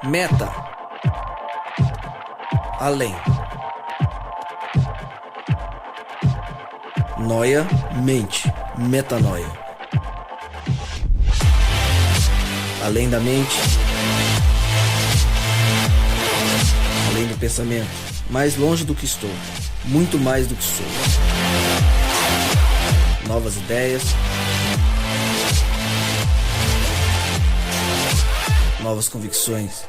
Meta. Além. Noia, mente, metanoia. Além da mente, além do pensamento, mais longe do que estou, muito mais do que sou. Novas ideias, novas convicções.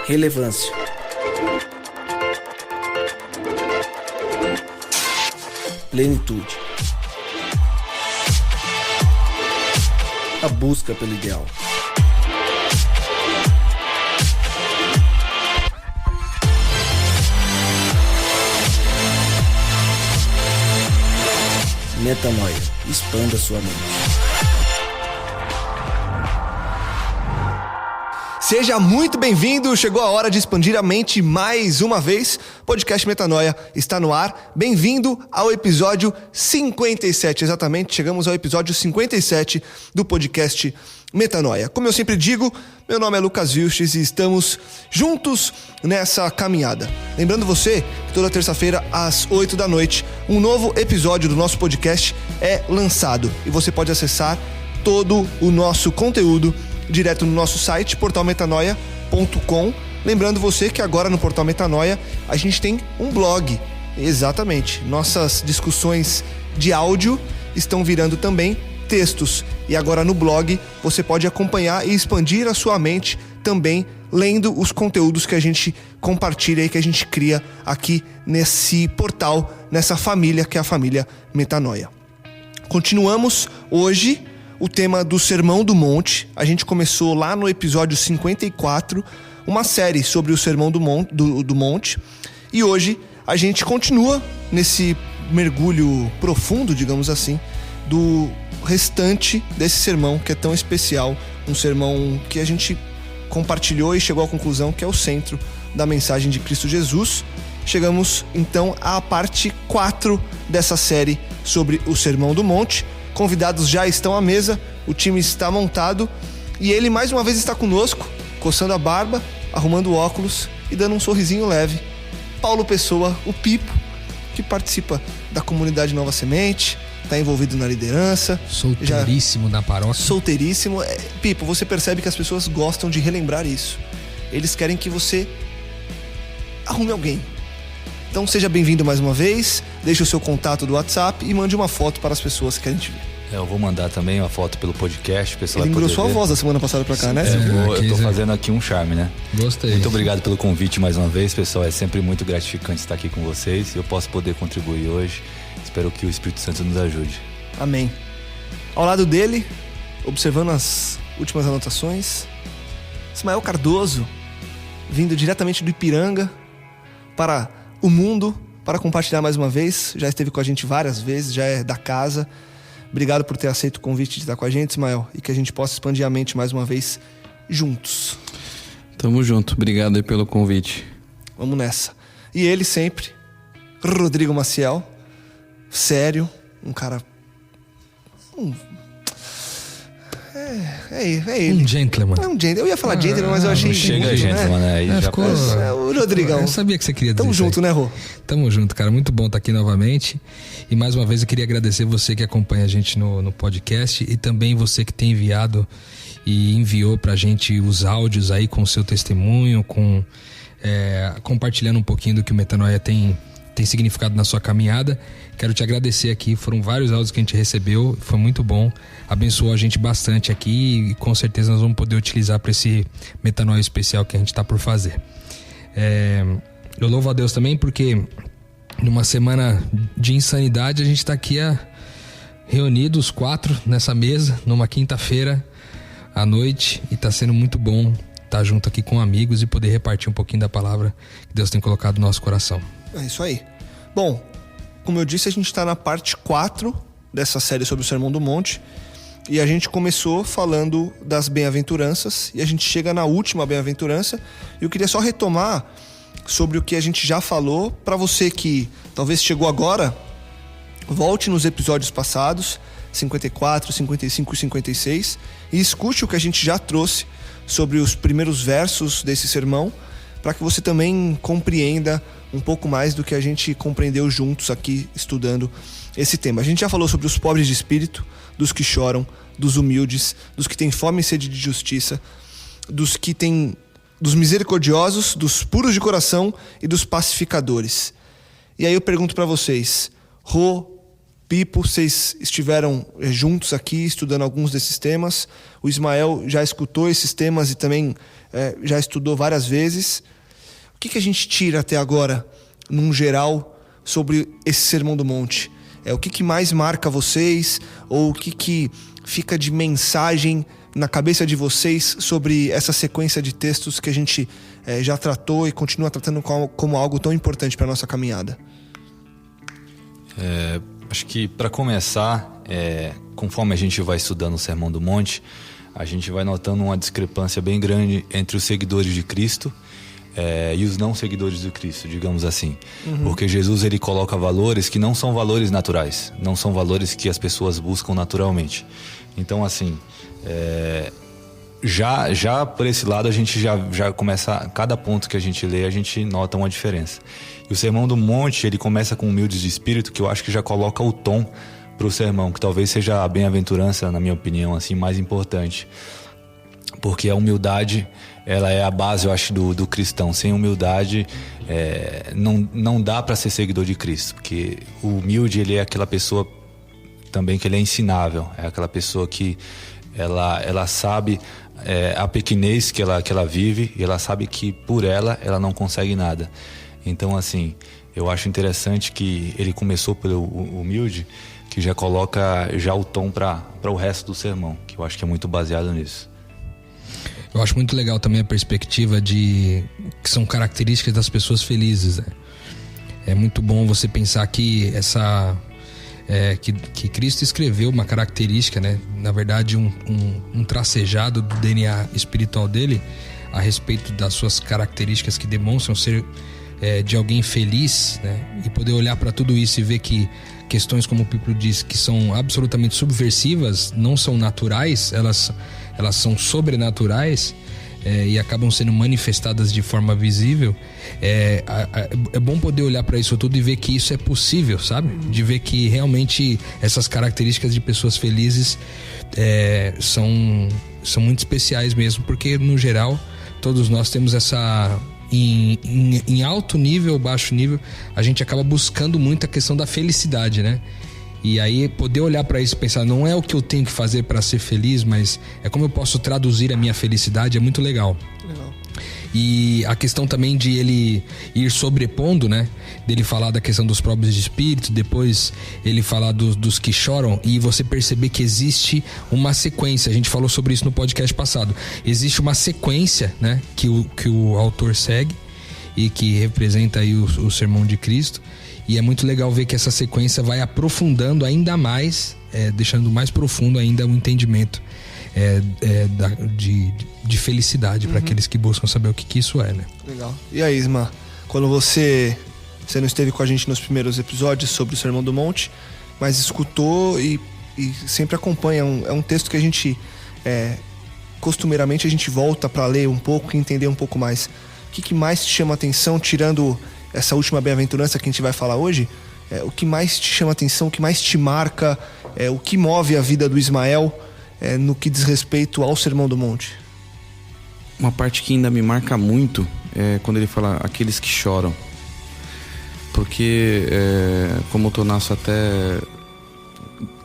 Relevância. Plenitude. A busca pelo ideal. Metanoia. Expanda sua mente. Seja muito bem-vindo, chegou a hora de expandir a mente mais uma vez. Podcast Metanoia está no ar. Bem-vindo ao episódio 57, exatamente. Chegamos ao episódio 57 do podcast Metanoia. Como eu sempre digo, meu nome é Lucas Vilches e estamos juntos nessa caminhada. Lembrando você que toda terça-feira às 8 da noite, um novo episódio do nosso podcast é lançado e você pode acessar todo o nosso conteúdo direto no nosso site, portalmetanoia.com. Lembrando você que agora no Portal Metanoia a gente tem um blog. Exatamente. Nossas discussões de áudio estão virando também textos. E agora no blog você pode acompanhar e expandir a sua mente também lendo os conteúdos que a gente compartilha e que a gente cria aqui nesse portal, nessa família que é a família Metanoia. Continuamos hoje o tema do Sermão do Monte. A gente começou lá no episódio 54, uma série sobre o Sermão do Monte. E hoje a gente continua nesse mergulho profundo, digamos assim, do restante desse sermão que é tão especial. Um sermão que a gente compartilhou e chegou à conclusão que é o centro da mensagem de Cristo Jesus. Chegamos então à parte 4 dessa série sobre o Sermão do Monte. Convidados já estão à mesa, o time está montado e ele mais uma vez está conosco, coçando a barba, arrumando o óculos e dando um sorrisinho leve. Paulo Pessoa, o Pipo, que participa da comunidade Nova Semente, está envolvido na liderança. Solteiríssimo na paróquia. Solteiríssimo. Pipo, você percebe que as pessoas gostam de relembrar isso. Eles querem que você arrume alguém. Então seja bem-vindo mais uma vez, deixe o seu contato do WhatsApp e mande uma foto para as pessoas que a gente vê. Eu vou mandar também uma foto pelo podcast, o pessoal Ele vai poder engrossou a voz da semana passada pra cá, né? Eu tô fazendo aqui um charme, né? Gostei. Muito obrigado pelo convite mais uma vez, pessoal. É sempre muito gratificante estar aqui com vocês. Eu posso poder contribuir hoje. Espero que o Espírito Santo nos ajude. Amém. Ao lado dele, observando as últimas anotações, Ismael Cardoso, vindo diretamente do Ipiranga para o mundo, para compartilhar mais uma vez. Já esteve com a gente várias vezes, já é da casa. Obrigado por ter aceito o convite de estar com a gente, Ismael, e que a gente possa expandir a mente mais uma vez juntos. Tamo junto, obrigado aí pelo convite. Vamos nessa. E ele sempre, Rodrigo Maciel, sério, um cara... É ele. Um gentleman. É um gentleman. Eu ia falar gentleman, mas eu achei... Chega, gentleman, né? Aí já ficou... O Rodrigão. Eu sabia que você queria dizer. Tamo junto, né, Rô? Tamo junto, cara. Muito bom estar aqui novamente. E mais uma vez eu queria agradecer você que acompanha a gente no podcast e também você que tem enviado e enviou pra gente os áudios aí com o seu testemunho, compartilhando um pouquinho do que o Metanoia tem significado na sua caminhada. Quero te agradecer aqui, foram vários áudios que a gente recebeu, foi muito bom, abençoou a gente bastante aqui e com certeza nós vamos poder utilizar para esse Metanoia especial que a gente está por fazer. Eu louvo a Deus também porque numa semana de insanidade a gente está aqui reunidos 4 nessa mesa, numa quinta-feira à noite, e está sendo muito bom estar junto aqui com amigos e poder repartir um pouquinho da palavra que Deus tem colocado no nosso coração. É isso aí. Bom, como eu disse, a gente está na parte 4 dessa série sobre o Sermão do Monte. E a gente começou falando das bem-aventuranças e a gente chega na última bem-aventurança. E eu queria só retomar sobre o que a gente já falou. Para você que talvez chegou agora, volte nos episódios passados. 54, 55 e 56 e escute o que a gente já trouxe sobre os primeiros versos desse sermão, para que você também compreenda um pouco mais do que a gente compreendeu juntos aqui estudando esse tema. A gente já falou sobre os pobres de espírito, dos que choram, dos humildes, dos que têm fome e sede de justiça, dos misericordiosos, dos puros de coração e dos pacificadores. E aí eu pergunto para vocês, Rô, Pipo, vocês estiveram juntos aqui estudando alguns desses temas. O Ismael já escutou esses temas e também já estudou várias vezes. O que a gente tira até agora, num geral, sobre esse Sermão do Monte? O que mais marca vocês? Ou o que fica de mensagem na cabeça de vocês sobre essa sequência de textos que a gente já tratou e continua tratando como algo tão importante para a nossa caminhada? Acho que, para começar, conforme a gente vai estudando o Sermão do Monte, a gente vai notando uma discrepância bem grande entre os seguidores de Cristo e os não seguidores de Cristo, digamos assim. Porque Jesus, ele coloca valores que não são valores naturais, não são valores que as pessoas buscam naturalmente. Então, assim, já por esse lado a gente já começa, cada ponto que a gente lê, a gente nota uma diferença. E o Sermão do Monte, ele começa com humildes de espírito, que eu acho que já coloca o tom para o sermão, que talvez seja a bem-aventurança, na minha opinião, assim, mais importante. Porque a humildade, ela é a base, eu acho, do cristão. Sem humildade, não dá para ser seguidor de Cristo. Porque o humilde, ele é aquela pessoa também que ele é ensinável. É aquela pessoa que ela sabe a pequenez que ela vive, e ela sabe que por ela não consegue nada. Então, assim, eu acho interessante que ele começou pelo humilde, que já coloca o tom para o resto do sermão, que eu acho que é muito baseado nisso. Eu acho muito legal também a perspectiva que são características das pessoas felizes, né? É muito bom você pensar que que Cristo escreveu uma característica, né? Na verdade, um tracejado do DNA espiritual dele a respeito das suas características que demonstram ser de alguém feliz, né? E poder olhar para tudo isso e ver que questões, como o Pipo diz, que são absolutamente subversivas, não são naturais, elas são sobrenaturais, e acabam sendo manifestadas de forma visível. É bom poder olhar para isso tudo e ver que isso é possível, sabe? De ver que realmente essas características de pessoas felizes são muito especiais mesmo, porque no geral todos nós temos essa... Em alto nível ou baixo nível, a gente acaba buscando muito a questão da felicidade, né? E aí poder olhar para isso e pensar, não é o que eu tenho que fazer para ser feliz, mas é como eu posso traduzir a minha felicidade, é muito legal. E a questão também de ele ir sobrepondo, né? Dele falar da questão dos pobres de espírito, depois ele falar dos que choram, e você perceber que existe uma sequência. A gente falou sobre isso no podcast passado. Existe uma sequência, né? Que o autor segue e que representa aí o sermão de Cristo. E é muito legal ver que essa sequência vai aprofundando ainda mais, deixando mais profundo ainda o entendimento de felicidade para aqueles que buscam saber o que isso é, né? Legal. E aí, Isma, quando você não esteve com a gente nos primeiros episódios sobre o Sermão do Monte, mas escutou e sempre acompanha, é um texto que a gente costumeiramente a gente volta para ler um pouco e entender um pouco mais. O que mais te chama a atenção, tirando essa última bem-aventurança que a gente vai falar hoje? O que mais te chama a atenção, o que mais te marca, o que move a vida do Ismael no que diz respeito ao Sermão do Monte? Uma parte que ainda me marca muito é quando ele fala aqueles que choram. Porque, como o Tonasso até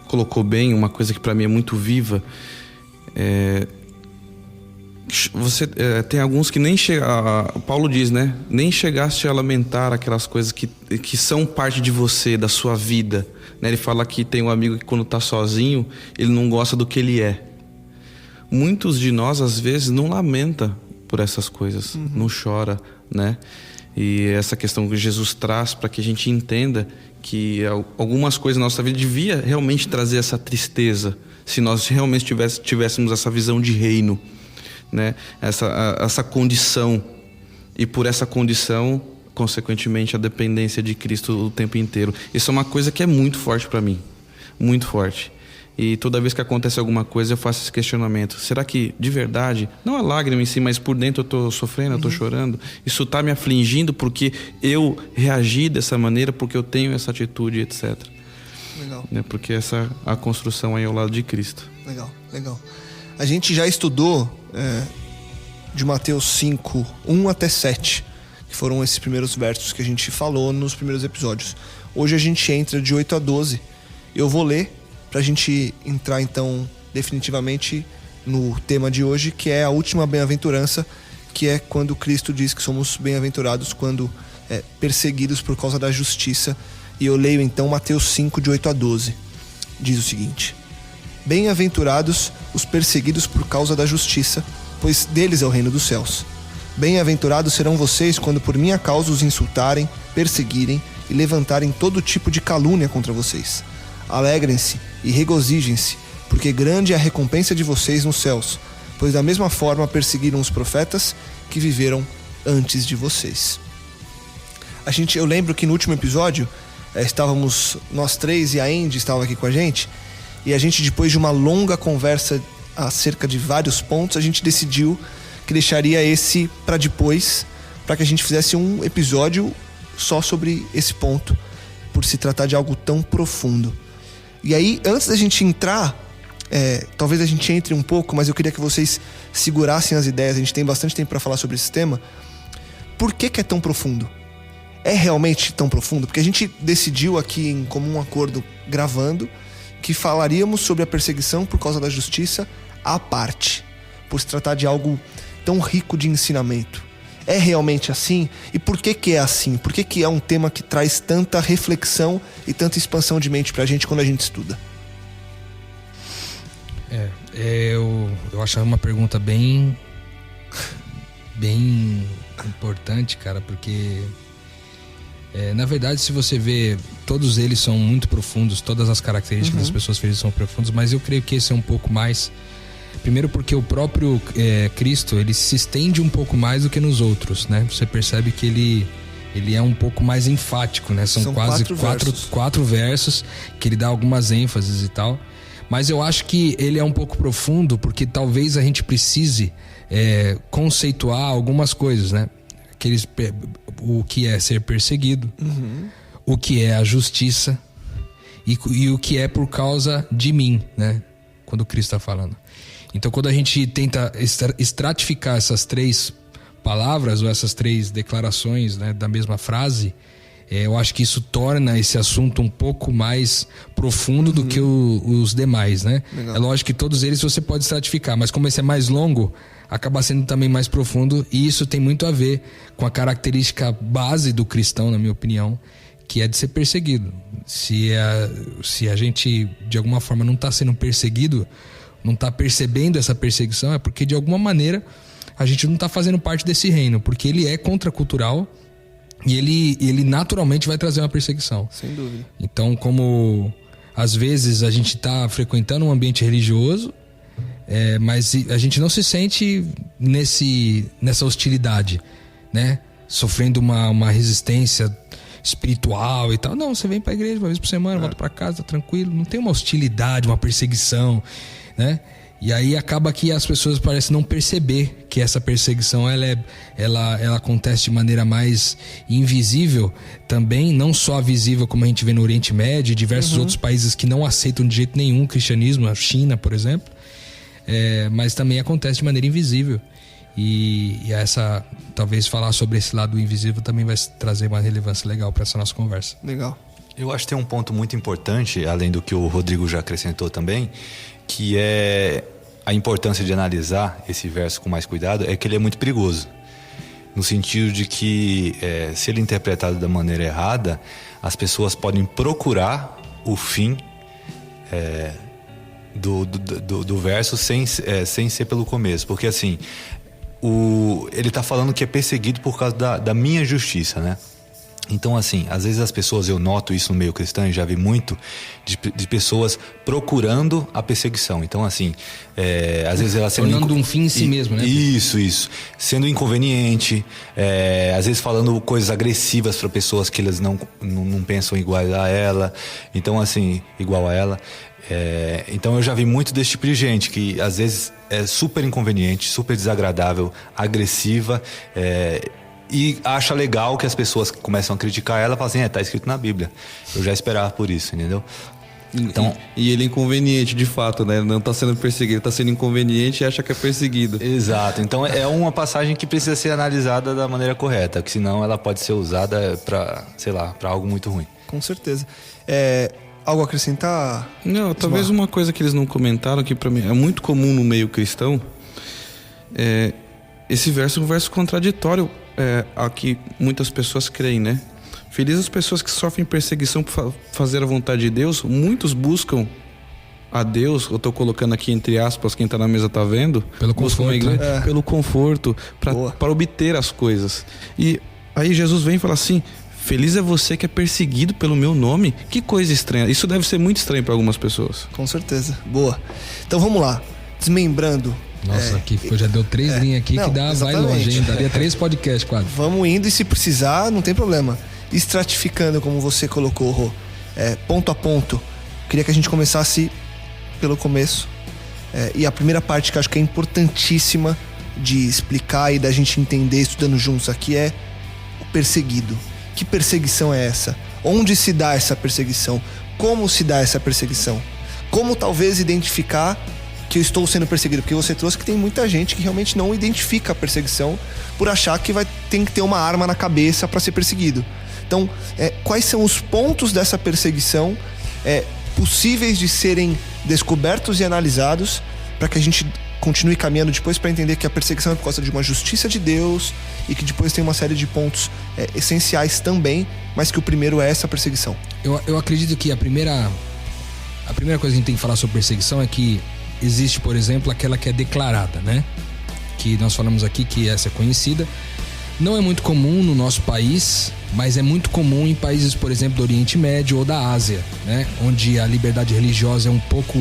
colocou bem, uma coisa que para mim é muito viva, tem alguns que nem Paulo diz, né? Nem chegaste a lamentar aquelas coisas que são parte de você, da sua vida, né? Ele fala que tem um amigo que quando tá sozinho, ele não gosta do que ele é. Muitos de nós, às vezes, não lamenta por essas coisas, não chora, né? E essa questão que Jesus traz para que a gente entenda que algumas coisas na nossa vida devia realmente trazer essa tristeza, se nós realmente tivéssemos essa visão de reino, né? Essa condição, e por essa condição, consequentemente, a dependência de Cristo o tempo inteiro. Isso é uma coisa que é muito forte para mim, muito forte. E toda vez que acontece alguma coisa, eu faço esse questionamento. Será que, de verdade, não a lágrima em si, mas por dentro eu tô sofrendo, eu tô chorando? Isso tá me afligindo porque eu reagi dessa maneira, porque eu tenho essa atitude, etc. Legal. Porque essa é a construção aí ao lado de Cristo. Legal, legal. A gente já estudou de Mateus 5, 1 até 7, que foram esses primeiros versos que a gente falou nos primeiros episódios. Hoje a gente entra de 8 a 12. Eu vou ler pra gente entrar então definitivamente no tema de hoje, que é a última bem-aventurança, que é quando Cristo diz que somos bem-aventurados quando perseguidos por causa da justiça. E eu leio então Mateus 5, de 8 a 12. Diz o seguinte: Bem-aventurados os perseguidos por causa da justiça, pois deles é o reino dos céus. Bem-aventurados serão vocês quando por minha causa os insultarem, perseguirem e levantarem todo tipo de calúnia contra vocês. Alegrem-se e regozijem-se, porque grande é a recompensa de vocês nos céus, pois da mesma forma perseguiram os profetas que viveram antes de vocês. Eu lembro que no último episódio estávamos nós três e a Andy estava aqui com a gente, e a gente, depois de uma longa conversa acerca de vários pontos, a gente decidiu que deixaria esse para depois, para que a gente fizesse um episódio só sobre esse ponto, por se tratar de algo tão profundo. E aí, antes da gente entrar, talvez a gente entre um pouco, mas eu queria que vocês segurassem as ideias. A gente tem bastante tempo para falar sobre esse tema. Por que é tão profundo? É realmente tão profundo? Porque a gente decidiu aqui em comum acordo, gravando, que falaríamos sobre a perseguição por causa da justiça à parte, por se tratar de algo tão rico de ensinamento. É realmente assim? E por que é assim? Por que é um tema que traz tanta reflexão e tanta expansão de mente pra gente quando a gente estuda? Eu acho uma pergunta bem importante, cara, porque na verdade, se você vê, todos eles são muito profundos, todas as características das pessoas felizes são profundas, mas eu creio que esse é um pouco mais. Primeiro porque o próprio Cristo, ele se estende um pouco mais do que nos outros, né? Você percebe que ele é um pouco mais enfático, né? São quase quatro versos que ele dá algumas ênfases e tal. Mas eu acho que ele é um pouco profundo porque talvez a gente precise conceituar algumas coisas, né? O que é ser perseguido, o que é a justiça e o que é por causa de mim, né? Quando Cristo está falando. Então, quando a gente tenta estratificar essas três palavras ou essas três declarações, né, da mesma frase, eu acho que isso torna esse assunto um pouco mais profundo do que os demais, né? Legal. É lógico que todos eles você pode estratificar, mas como esse é mais longo, acaba sendo também mais profundo, e isso tem muito a ver com a característica base do cristão, na minha opinião, que é de ser perseguido. Se a gente, de alguma forma, não está sendo perseguido, não está percebendo essa perseguição, é porque, de alguma maneira, a gente não está fazendo parte desse reino, porque ele é contracultural e ele naturalmente vai trazer uma perseguição. Sem dúvida. Então, como às vezes a gente está frequentando um ambiente religioso, mas a gente não se sente nessa hostilidade, né? Sofrendo uma resistência espiritual e tal. Não, você vem pra igreja uma vez por semana, volta pra casa, tá tranquilo. Não tem uma hostilidade, uma perseguição, né? E aí acaba que as pessoas parecem não perceber que essa perseguição ela acontece de maneira mais invisível também, não só visível como a gente vê no Oriente Médio e diversos outros países que não aceitam de jeito nenhum o cristianismo, a China, por exemplo, mas também acontece de maneira invisível. E essa, talvez falar sobre esse lado invisível também vai trazer uma relevância legal para essa nossa conversa. Legal. Eu acho que tem um ponto muito importante, além do que o Rodrigo já acrescentou também, que é a importância de analisar esse verso com mais cuidado, é que ele é muito perigoso. No sentido de que, se ele é interpretado da maneira errada, as pessoas podem procurar o fim do verso sem ser pelo começo. Porque assim, ele está falando que é perseguido por causa da minha justiça, né? Então, assim, às vezes as pessoas, eu noto isso no meio cristão e já vi muito, de pessoas procurando a perseguição. Então, assim, às vezes ela sendo... Tornando um fim em si mesmo, né? Isso. Sendo inconveniente, às vezes falando coisas agressivas para pessoas que elas não pensam igual a ela. Então, assim, igual a ela. Então eu já vi muito desse tipo de gente que às vezes é super inconveniente, super desagradável, agressiva, e acha legal que as pessoas começam a criticar ela e falam assim, tá escrito na Bíblia. Eu já esperava por isso, entendeu? Então, e ele é inconveniente, de fato, né? Não tá sendo perseguido, ele tá sendo inconveniente e acha que é perseguido. Exato. Então é uma passagem que precisa ser analisada da maneira correta, que senão ela pode ser usada para, sei lá, para algo muito ruim. Com certeza. Algo a acrescentar? Não, talvez uma coisa que eles não comentaram, que para mim é muito comum no meio cristão, esse verso é um verso contraditório a que muitas pessoas creem, né? Felizes as pessoas que sofrem perseguição por fazer a vontade de Deus. Muitos buscam a Deus, eu tô colocando aqui entre aspas, quem tá na mesa tá vendo, pelo conforto, né? Pelo conforto, para obter as coisas. E aí Jesus vem e fala assim: feliz é você que é perseguido pelo meu nome. Que coisa estranha. Isso deve ser muito estranho para algumas pessoas. Com certeza. Boa. Então vamos lá. Desmembrando. Nossa, aqui já deu 3 linhas aqui. Não, que dá, vai longe, hein? Daria 3 podcasts quase. Vamos indo, e se precisar, não tem problema. Estratificando, como você colocou, Rô, ponto a ponto. Queria que a gente começasse pelo começo. E a primeira parte que eu acho que é importantíssima de explicar e da gente entender estudando juntos aqui é o perseguido. Que perseguição é essa? Onde se dá essa perseguição? Como se dá essa perseguição? Como talvez identificar que eu estou sendo perseguido? Porque você trouxe que tem muita gente que realmente não identifica a perseguição por achar que tem que ter uma arma na cabeça para ser perseguido. Então, quais são os pontos dessa perseguição possíveis de serem descobertos e analisados para que a gente continue caminhando depois para entender que a perseguição é por causa de uma justiça de Deus e que depois tem uma série de pontos essenciais também, mas que o primeiro é essa perseguição. Eu acredito que a primeira coisa que a gente tem que falar sobre perseguição é que existe, por exemplo, aquela que é declarada, né? Que nós falamos aqui que essa é conhecida. Não é muito comum no nosso país, mas é muito comum em países, por exemplo, do Oriente Médio ou da Ásia, né? Onde a liberdade religiosa é um pouco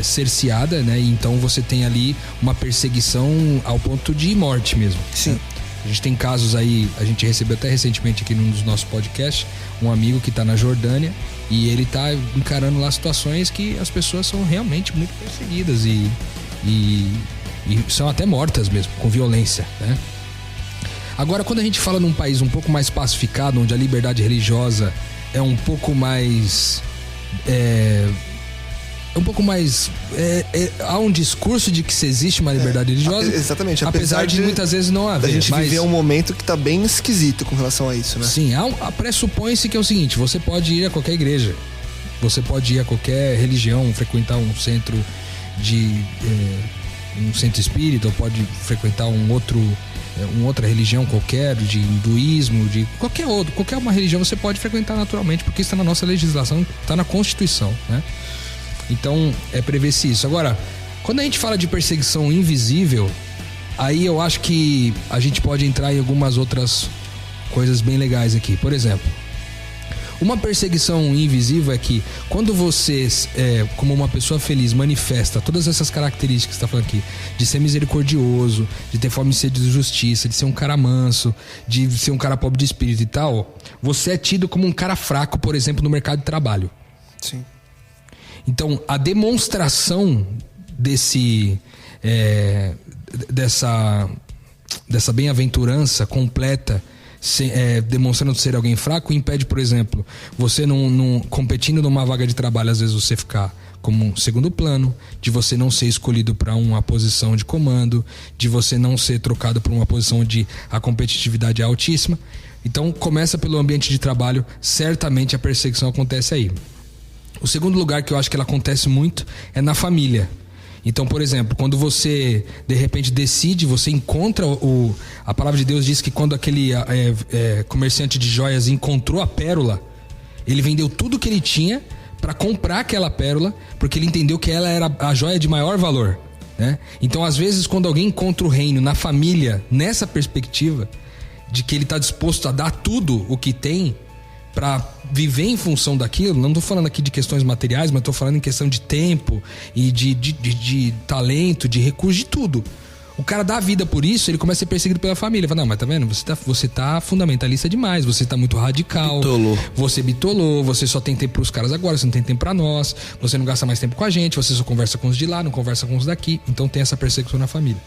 cerceada, né? E então você tem ali uma perseguição ao ponto de morte mesmo. Sim. Né? A gente tem casos aí, a gente recebeu até recentemente aqui num dos nossos podcasts um amigo que está na Jordânia e ele está encarando lá situações que as pessoas são realmente muito perseguidas e são até mortas mesmo, com violência, né? Agora, quando a gente fala num país um pouco mais pacificado, onde a liberdade religiosa é um pouco mais... há um discurso de que se existe uma liberdade religiosa. Exatamente. Apesar de muitas vezes não haver. A gente viver um momento que tá bem esquisito com relação a isso, né? Sim, pressupõe-se que é o seguinte: você pode ir a qualquer igreja, você pode ir a qualquer religião, frequentar um centro um centro espírita, ou pode frequentar uma outra religião qualquer, de hinduísmo, de qualquer uma religião você pode frequentar naturalmente, porque isso está na nossa legislação, está na Constituição, né? Então, prevê-se isso. Agora, quando a gente fala de perseguição invisível, aí eu acho que a gente pode entrar em algumas outras coisas bem legais aqui. Por exemplo, uma perseguição invisível é que quando você, como uma pessoa feliz, manifesta todas essas características que você está falando aqui, de ser misericordioso, de ter fome e sede de justiça, de ser um cara manso, de ser um cara pobre de espírito e tal, você é tido como um cara fraco, por exemplo, no mercado de trabalho. Sim. Então, a demonstração dessa bem-aventurança completa, demonstrando ser alguém fraco, impede, por exemplo, você não competindo numa vaga de trabalho, às vezes você ficar como um segundo plano, de você não ser escolhido para uma posição de comando, de você não ser trocado para uma posição onde a competitividade é altíssima. Então, começa pelo ambiente de trabalho, certamente a perseguição acontece aí. O segundo lugar que eu acho que ela acontece muito é na família. Então, por exemplo, quando você de repente decide, você encontra a palavra de Deus diz que quando aquele comerciante de joias encontrou a pérola, ele vendeu tudo que ele tinha para comprar aquela pérola, porque ele entendeu que ela era a joia de maior valor, né? Então, às vezes, quando alguém encontra o reino na família, nessa perspectiva de que ele está disposto a dar tudo o que tem para viver em função daquilo, não estou falando aqui de questões materiais, mas estou falando em questão de tempo e de talento, de recurso, de tudo. O cara dá a vida por isso, ele começa a ser perseguido pela família. Fala, não, mas tá vendo? Você tá fundamentalista demais, você tá muito radical. Bitolou. Você bitolou, você só tem tempo pros caras agora, você não tem tempo pra nós, você não gasta mais tempo com a gente, você só conversa com os de lá, não conversa com os daqui. Então tem essa perseguição na família.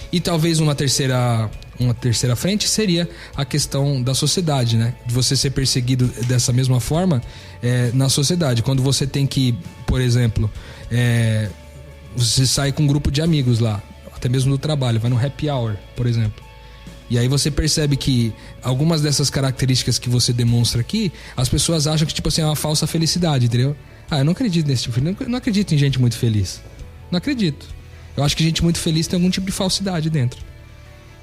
E talvez uma terceira frente seria a questão da sociedade, né? De você ser perseguido dessa mesma forma na sociedade. Quando você tem que, por exemplo, você sai com um grupo de amigos lá, até mesmo do trabalho, vai no happy hour, por exemplo. E aí você percebe que algumas dessas características que você demonstra aqui, as pessoas acham que, tipo assim, é uma falsa felicidade, entendeu? Eu não acredito nesse tipo de... Não acredito em gente muito feliz. Não acredito. Eu acho que gente muito feliz tem algum tipo de falsidade dentro.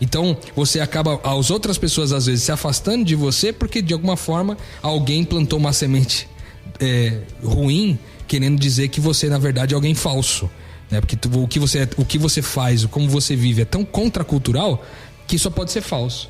Então, você acaba, as outras pessoas, às vezes, se afastando de você porque, de alguma forma, alguém plantou uma semente ruim, querendo dizer que você, na verdade, é alguém falso. Né? Porque o que você faz, como você vive é tão contracultural que só pode ser falso.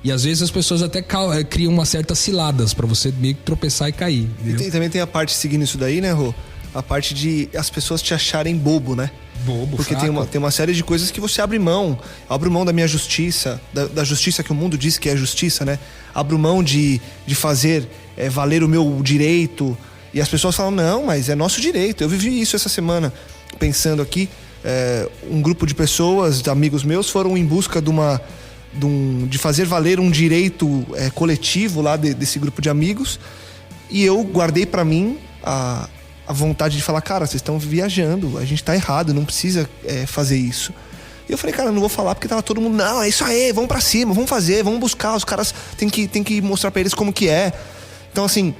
E às vezes as pessoas até criam umas certas ciladas pra você meio que tropeçar e cair. E também tem a parte seguindo isso daí, né, Rô? A parte de as pessoas te acharem bobo, né? Bobo, porque tem uma série de coisas que você abre mão. Abro mão da minha justiça, da justiça que o mundo diz que é justiça, né? Abro mão de fazer valer o meu direito. E as pessoas falam, não, mas é nosso direito. Eu vivi isso essa semana, pensando aqui. Um grupo de pessoas, amigos meus, foram em busca de fazer valer um direito coletivo lá desse grupo de amigos. E eu guardei pra mim a vontade de falar, cara, vocês estão viajando, a gente tá errado, não precisa fazer isso. E eu falei, cara, não vou falar porque tava todo mundo, não, é isso aí, vamos pra cima, vamos fazer, vamos buscar, os caras tem que mostrar pra eles como que é. Então, assim,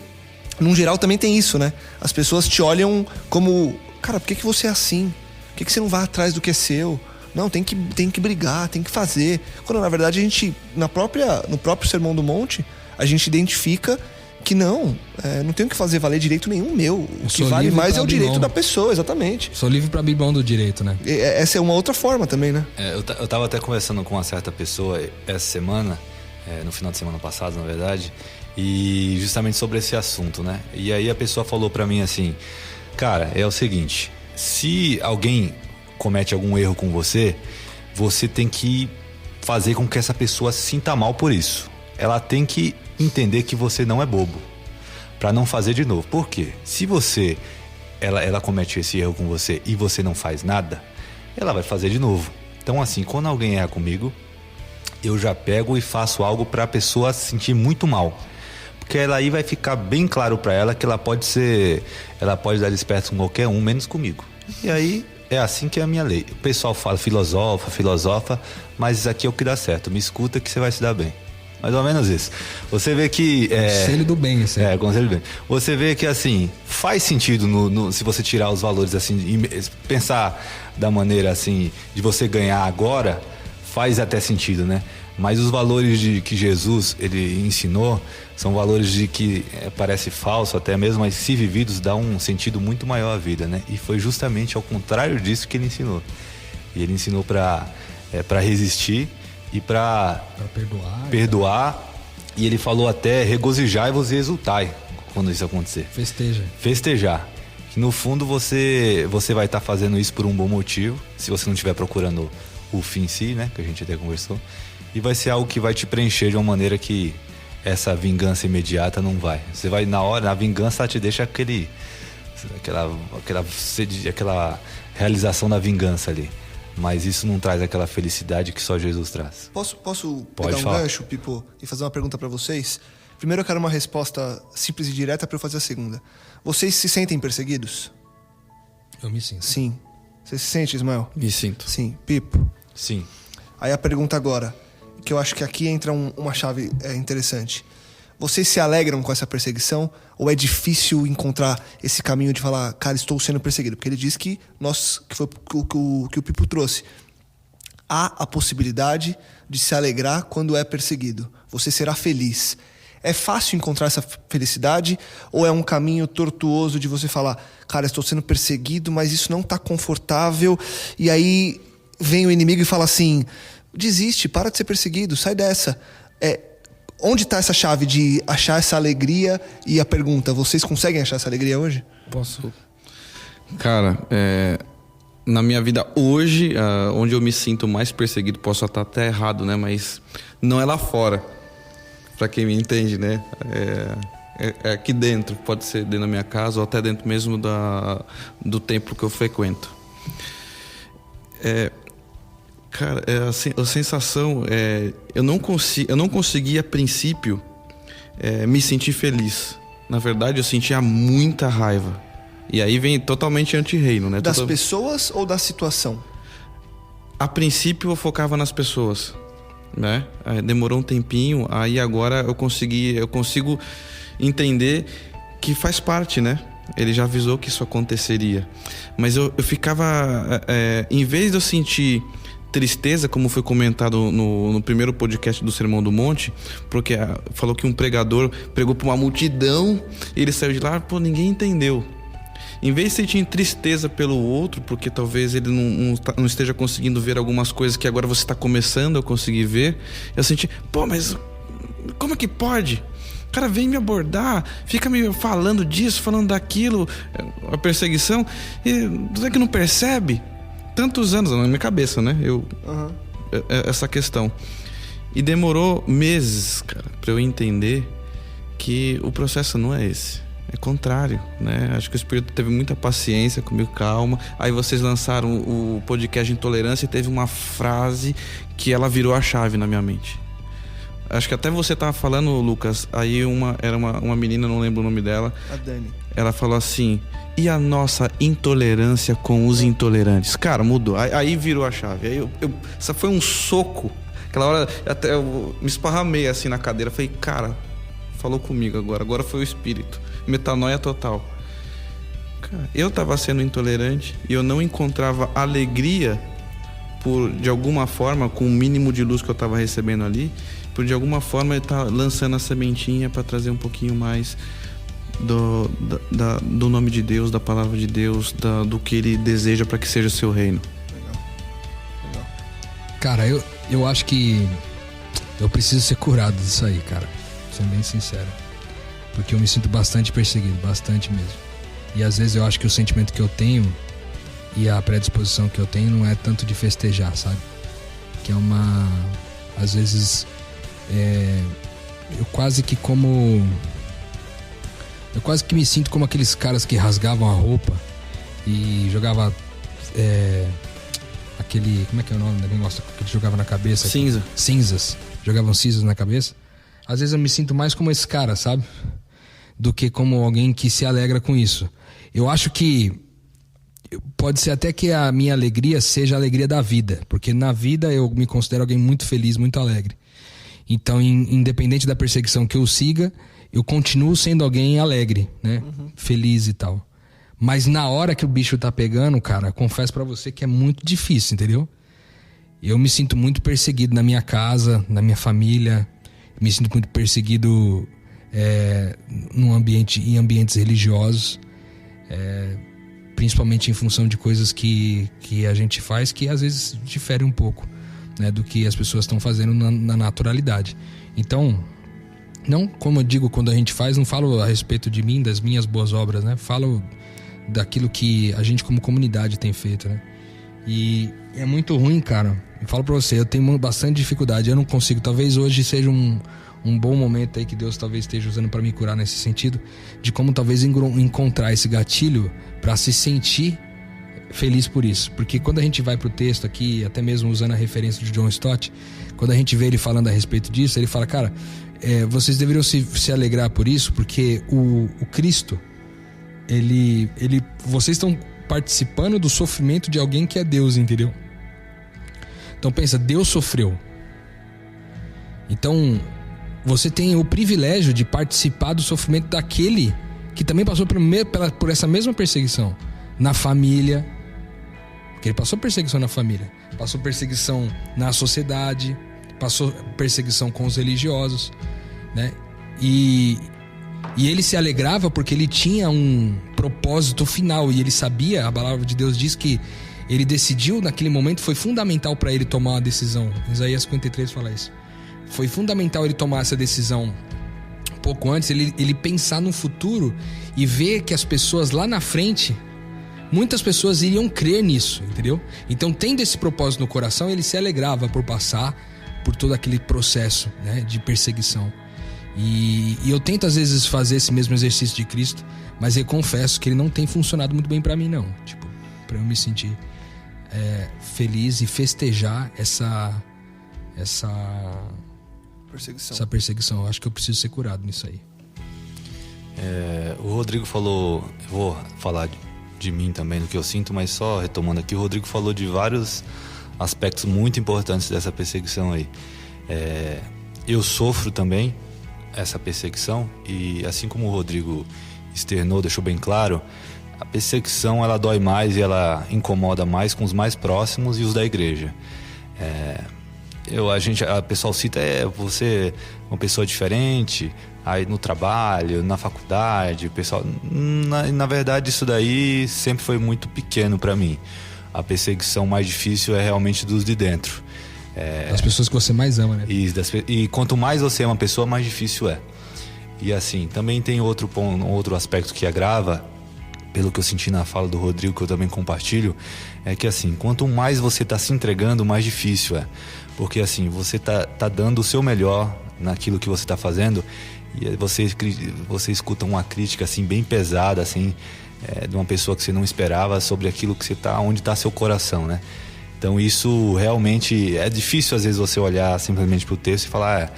num geral também tem isso, né? As pessoas te olham como, cara, por que você é assim? Por que você não vai atrás do que é seu? Não, tem que brigar, tem que fazer. Quando, na verdade, a gente, no próprio Sermão do Monte, a gente identifica que não tem o que fazer valer direito nenhum meu. O que vale mais é o direito da pessoa, exatamente. Sou livre pra abrir mão do direito, né? Essa é uma outra forma também, né? Eu tava até conversando com uma certa pessoa essa semana, no final de semana passado, na verdade, e justamente sobre esse assunto, né? E aí a pessoa falou pra mim assim, cara, é o seguinte, se alguém comete algum erro com você, você tem que fazer com que essa pessoa se sinta mal por isso. Ela tem que entender que você não é bobo, pra não fazer de novo. Por quê? Se ela comete esse erro com você e você não faz nada, ela vai fazer de novo. Então, assim, quando alguém erra comigo, eu já pego e faço algo pra pessoa se sentir muito mal, porque ela aí vai ficar bem claro pra ela que ela pode dar desperto com qualquer um, menos comigo. E aí é assim que é a minha lei. O pessoal fala, filosofa, mas isso aqui é o que dá certo. Me escuta que você vai se dar bem. Mais ou menos isso. Você vê que... Conselho do bem, assim. Conselho do bem. Você vê que, assim, faz sentido se você tirar os valores, assim, e pensar da maneira, assim, de você ganhar agora, faz até sentido, né? Mas os valores que Jesus, ele ensinou, são valores de que parece falso até mesmo, mas se vividos dá um sentido muito maior à vida, né? E foi justamente ao contrário disso que ele ensinou. E ele ensinou para resistir e para perdoar. E ele falou até regozijai-vos e exultai quando isso acontecer. Festejar. Que no fundo você vai estar fazendo isso por um bom motivo, se você não estiver procurando o fim em si, né? Que a gente até conversou. E vai ser algo que vai te preencher de uma maneira que essa vingança imediata não vai. Você vai, na hora, a vingança ela te deixa aquela realização da vingança ali. Mas isso não traz aquela felicidade que só Jesus traz. Posso pegar um gancho, Pipo, e fazer uma pergunta pra vocês? Primeiro eu quero uma resposta simples e direta pra eu fazer a segunda. Vocês se sentem perseguidos? Eu me sinto. Sim. Você se sente, Ismael? Me sinto. Sim. Pipo? Sim. Aí a pergunta agora, que eu acho que aqui entra uma chave interessante. Vocês se alegram com essa perseguição? Ou é difícil encontrar esse caminho de falar, cara, estou sendo perseguido? Porque ele diz que foi o que o Pipo trouxe. Há a possibilidade de se alegrar quando é perseguido. Você será feliz. É fácil encontrar essa felicidade? Ou é um caminho tortuoso de você falar, cara, estou sendo perseguido, mas isso não está confortável. E aí vem o inimigo e fala assim, desiste, para de ser perseguido, sai dessa. Onde está essa chave de achar essa alegria? E a pergunta, vocês conseguem achar essa alegria hoje? Posso? Cara, Na minha vida hoje, onde eu me sinto mais perseguido, posso estar até errado, né? Mas não é lá fora, para quem me entende, né? É aqui dentro, pode ser dentro da minha casa ou até dentro mesmo do templo que eu frequento. Cara, a sensação eu não consegui a princípio me sentir feliz. Na verdade, eu sentia muita raiva. E aí vem totalmente anti-reino, né? Das pessoas ou da situação? A princípio eu focava nas pessoas, né? Demorou um tempinho, aí agora eu consigo entender que faz parte, né? Ele já avisou que isso aconteceria. Mas eu ficava... em vez de eu sentir tristeza, como foi comentado no primeiro podcast do Sermão do Monte, porque falou que um pregador pregou para uma multidão e ele saiu de lá, ninguém entendeu. Em vez de sentir tristeza pelo outro, porque talvez ele não esteja conseguindo ver algumas coisas que agora você está começando a conseguir ver, eu senti, mas como é que pode? O cara vem me abordar, fica me falando disso, falando daquilo, a perseguição, e você que não percebe? Tantos anos na minha cabeça, né? Essa questão. E demorou meses, cara, para eu entender que o processo não é esse. É contrário, né? Acho que o Espírito teve muita paciência comigo, calma. Aí vocês lançaram o podcast Intolerância e teve uma frase que ela virou a chave na minha mente. Acho que até você tava falando, Lucas, aí era uma menina, não lembro o nome dela. A Dani. Ela falou assim, e a nossa intolerância com os intolerantes? Cara, mudou. Aí virou a chave. Aí essa foi um soco. Aquela hora até eu me esparramei assim na cadeira. Falei, cara, falou comigo agora foi o Espírito. Metanoia total. Cara, eu tava sendo intolerante e eu não encontrava alegria de alguma forma, com o mínimo de luz que eu tava recebendo ali, por de alguma forma ele tá lançando a sementinha para trazer um pouquinho mais do nome de Deus, da palavra de Deus, do que ele deseja para que seja o seu reino. Legal. Cara, eu acho que eu preciso ser curado disso aí, cara. Sendo bem sincero. Porque eu me sinto bastante perseguido, bastante mesmo. E às vezes eu acho que o sentimento que eu tenho e a predisposição que eu tenho não é tanto de festejar, sabe? Que é às vezes eu quase que me sinto como aqueles caras que rasgavam a roupa e jogava aquele, como é que é o nome do negócio que ele jogava na cabeça? Cinzas. Jogavam cinzas na cabeça. Às vezes eu me sinto mais como esse cara, sabe? Do que como alguém que se alegra com isso. Eu acho que pode ser até que a minha alegria seja a alegria da vida, porque na vida eu me considero alguém muito feliz, muito alegre. Então, independente da perseguição que eu siga, eu continuo sendo alguém alegre, né? Feliz e tal. Mas na hora que o bicho tá pegando, cara, confesso pra você que é muito difícil, entendeu? Eu me sinto muito perseguido na minha casa, na minha família. Me sinto muito perseguido em ambientes religiosos, principalmente em função de coisas que a gente faz que às vezes difere um pouco, né, do que as pessoas estão fazendo na naturalidade. Então, não, como eu digo, quando a gente faz, não falo a respeito de mim, das minhas boas obras, né? Falo daquilo que a gente como comunidade tem feito, né? E é muito ruim, cara. Eu falo pra você, eu tenho bastante dificuldade. Eu não consigo, talvez hoje seja um bom momento aí que Deus talvez esteja usando para me curar nesse sentido, de como talvez encontrar esse gatilho para se sentir feliz por isso. Porque quando a gente vai pro texto aqui, até mesmo usando a referência de John Stott, quando a gente vê ele falando a respeito disso, ele fala, cara, vocês deveriam se alegrar por isso, porque o Cristo, vocês estão participando do sofrimento de alguém que é Deus, entendeu? Então pensa, Deus sofreu. Então você tem o privilégio de participar do sofrimento daquele que também passou por essa mesma perseguição na família. Porque ele passou perseguição na família, passou perseguição na sociedade, passou perseguição com os religiosos, né? E ele se alegrava porque ele tinha um propósito final e ele sabia, a palavra de Deus diz que ele decidiu naquele momento, foi fundamental para ele tomar uma decisão. Isaías 53 fala isso. Foi fundamental ele tomar essa decisão um pouco antes, ele pensar no futuro e ver que as pessoas lá na frente muitas pessoas iriam crer nisso, entendeu? Então, tendo esse propósito no coração, ele se alegrava por passar por todo aquele processo, né, de perseguição. E eu tento às vezes fazer esse mesmo exercício de Cristo, mas eu confesso que ele não tem funcionado muito bem pra mim, não. Tipo, pra eu me sentir feliz e festejar essa perseguição. Eu acho que eu preciso ser curado nisso aí. O Rodrigo falou, eu vou falar de mim também, do que eu sinto, mas só retomando aqui, o Rodrigo falou de vários aspectos muito importantes dessa perseguição aí. Eu sofro também essa perseguição, e assim como o Rodrigo externou, deixou bem claro, a perseguição ela dói mais e ela incomoda mais com os mais próximos e os da igreja. A pessoal cita, você é uma pessoa diferente, aí no trabalho, na faculdade, o pessoal... Na verdade, isso daí sempre foi muito pequeno pra mim. A perseguição mais difícil é realmente dos de dentro. Das pessoas que você mais ama, né? E quanto mais você é uma pessoa, mais difícil é. E assim, também tem outro aspecto que agrava, pelo que eu senti na fala do Rodrigo, que eu também compartilho, é que assim, quanto mais você está se entregando, mais difícil é. Porque assim, você tá dando o seu melhor naquilo que você está fazendo, e você escuta uma crítica assim bem pesada, assim, de uma pessoa que você não esperava sobre aquilo que você tá, onde está seu coração, né? Então isso realmente é difícil às vezes você olhar simplesmente pro texto e falar,